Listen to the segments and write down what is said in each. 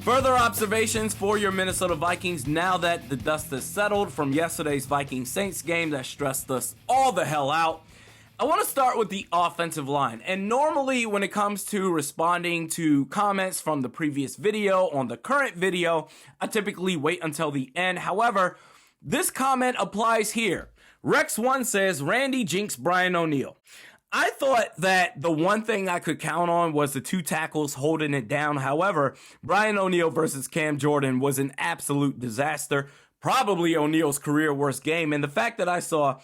Further observations for your Minnesota Vikings now that the dust has settled from yesterday's Vikings-Saints game that stressed us all the hell out. I want to start with the offensive line. And normally when it comes to responding to comments from the previous video on the current video, I typically wait until the end. However, this comment applies here. Rex1 says, Randy jinx Brian O'Neill. I thought that the one thing I could count on was the 2 tackles holding it down. However, Brian O'Neill versus Cam Jordan was an absolute disaster. Probably O'Neill's career worst game. And the fact that I saw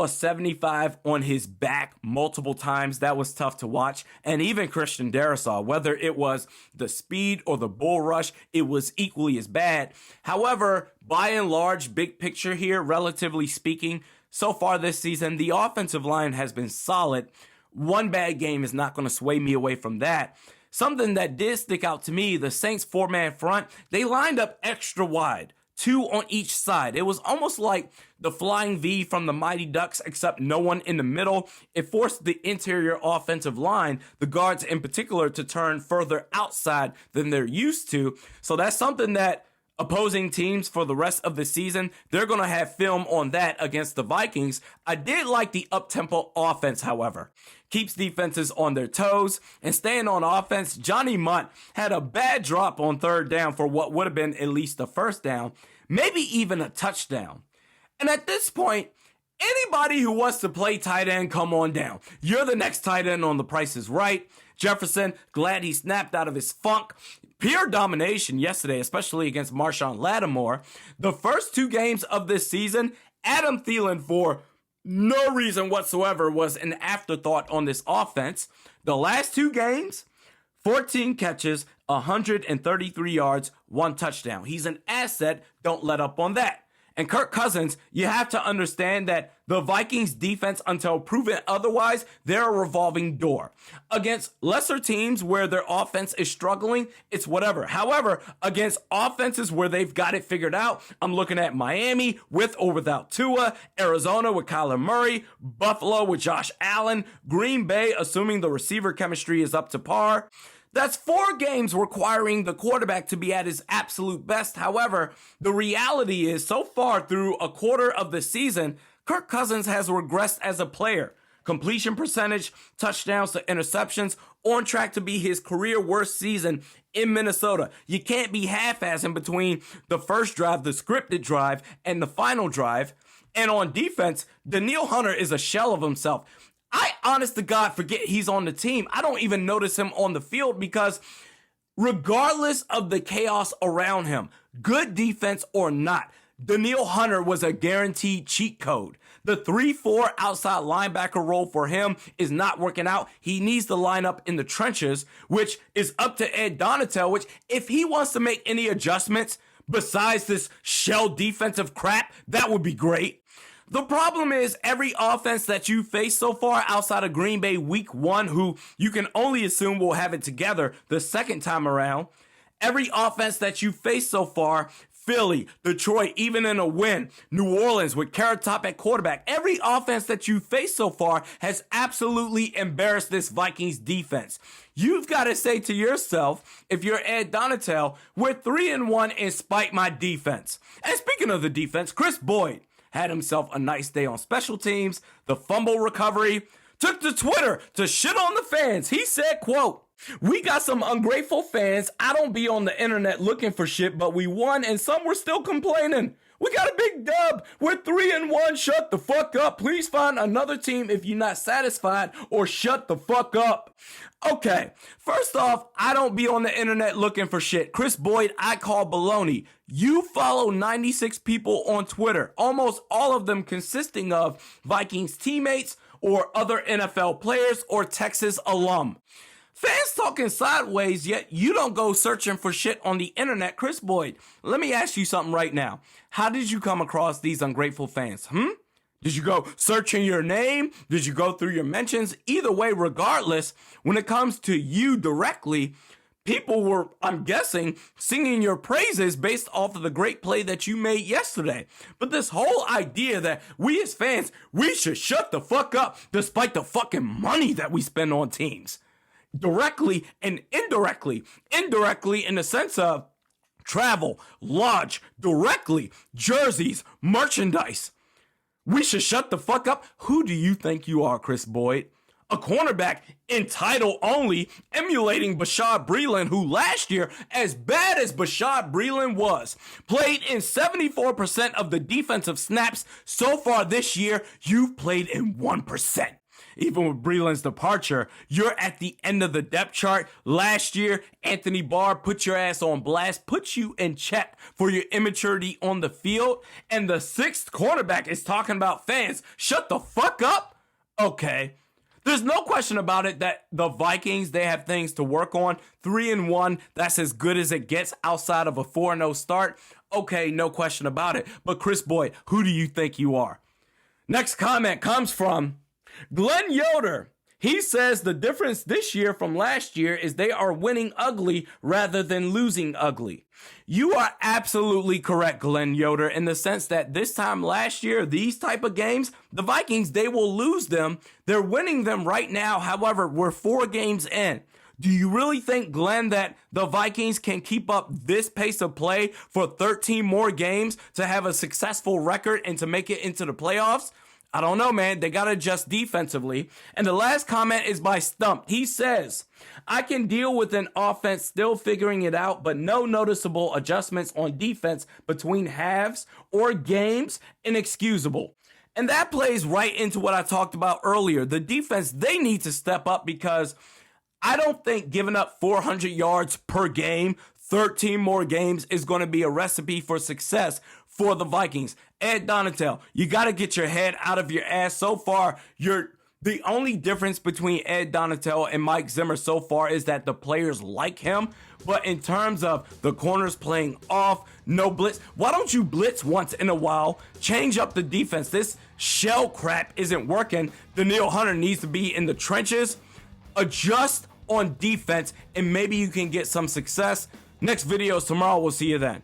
75 on his back multiple times, that was tough to watch. And even Christian Darrisaw, whether it was the speed or the bull rush, it was equally as bad. However, by and large, big picture here, relatively speaking, so far this season, the offensive line has been solid. One bad game is not going to sway me away from that. Something that did stick out to me, the Saints 4-man front, they lined up extra wide, 2 on each side. It was almost like the flying V from the Mighty Ducks, except no one in the middle. It forced the interior offensive line, the guards in particular, to turn further outside than they're used to. So that's something that opposing teams for the rest of the season, they're going to have film on that against the Vikings. I did like the up-tempo offense, however. Keeps defenses on their toes. And staying on offense, Johnny Munt had a bad drop on 3rd down for what would have been at least a 1st down, maybe even a touchdown. And at this point, anybody who wants to play tight end, come on down. You're the next tight end on The Price is Right. Jefferson, glad he snapped out of his funk. Pure domination yesterday, especially against Marshawn Lattimore. The first 2 games of this season, Adam Thielen, for no reason whatsoever, was an afterthought on this offense. The last 2 games, 14 catches, 133 yards, 1 touchdown. He's an asset. Don't let up on that. And Kirk Cousins, you have to understand that the Vikings defense, until proven otherwise, they're a revolving door. Against lesser teams where their offense is struggling, it's whatever. However, against offenses where they've got it figured out, I'm looking at Miami with or without Tua, Arizona with Kyler Murray, Buffalo with Josh Allen, Green Bay, assuming the receiver chemistry is up to par. That's 4 games requiring the quarterback to be at his absolute best. However, the reality is so far through a quarter of the season, Kirk Cousins has regressed as a player. Completion percentage, touchdowns to interceptions, on track to be his career worst season in Minnesota. You can't be half-assing between the first drive, the scripted drive, and the final drive. And on defense, Danielle Hunter is a shell of himself. I, honest to God, forget he's on the team. I don't even notice him on the field because regardless of the chaos around him, good defense or not, Danielle Hunter was a guaranteed cheat code. The 3-4 outside linebacker role for him is not working out. He needs to line up in the trenches, which is up to Ed Donatel, which if he wants to make any adjustments besides this shell defensive crap, that would be great. The problem is every offense that you face so far outside of Green Bay week 1, who you can only assume will have it together the second time around, every offense that you face so far, Philly, Detroit, even in a win, New Orleans with Carrot Top at quarterback, every offense that you face so far has absolutely embarrassed this Vikings defense. You've got to say to yourself, if you're Ed Donatel, we're 3-1 in spite my defense. And speaking of the defense, Chris Boyd had himself a nice day on special teams. The fumble recovery, took to Twitter to shit on the fans. He said, quote, "We got some ungrateful fans. I don't be on the internet looking for shit, but we won and some were still complaining. We got a big dub. We're 3-1. Shut the fuck up. Please find another team if you're not satisfied or shut the fuck up." Okay, first off, I don't be on the internet looking for shit. Chris Boyd, I call baloney. You follow 96 people on Twitter, almost all of them consisting of Vikings teammates or other NFL players or Texas alum. Fans talking sideways, yet you don't go searching for shit on the internet. Chris Boyd, let me ask you something right now. How did you come across these ungrateful fans? Did you go searching your name? Did you go through your mentions? Either way, regardless, when it comes to you directly, people were, I'm guessing, singing your praises based off of the great play that you made yesterday. But this whole idea that we as fans, we should shut the fuck up despite the fucking money that we spend on teams. directly and indirectly. Indirectly in the sense of travel, lodge, directly, jerseys, merchandise. We should shut the fuck up. Who do you think you are, Chris Boyd? A cornerback in title only, emulating Bashaud Breeland, who last year, as bad as Bashaud Breeland was, played in 74% of the defensive snaps so far this year. You've played in 1%. Even with Breeland's departure, you're at the end of the depth chart. Last year, Anthony Barr put your ass on blast, put you in check for your immaturity on the field. And the sixth cornerback is talking about fans. Shut the fuck up. Okay. There's no question about it that the Vikings, they have things to work on. 3-1, that's as good as it gets outside of a 4-0 start. Okay, no question about it. But Chris Boyd, who do you think you are? Next comment comes from Glenn Yoder. He says the difference this year from last year is they are winning ugly rather than losing ugly. You are absolutely correct, Glenn Yoder, in the sense that this time last year, these type of games, the Vikings, they will lose them. They're winning them right now. However, we're 4 games in. Do you really think, Glenn, that the Vikings can keep up this pace of play for 13 more games to have a successful record and to make it into the playoffs? I don't know, man. They got to adjust defensively. And the last comment is by Stump. He says, I can deal with an offense still figuring it out, but no noticeable adjustments on defense between halves or games, inexcusable. And that plays right into what I talked about earlier. The defense, they need to step up because I don't think giving up 400 yards per game, 13 more games is going to be a recipe for success for the Vikings. Ed Donatel, you got to get your head out of your ass. So far, the only difference between Ed Donatel and Mike Zimmer so far is that the players like him. But in terms of the corners playing off, no blitz, why don't you blitz once in a while? Change up the defense. This shell crap isn't working. Danielle Hunter needs to be in the trenches. Adjust on defense, and maybe you can get some success. Next video is tomorrow. We'll see you then.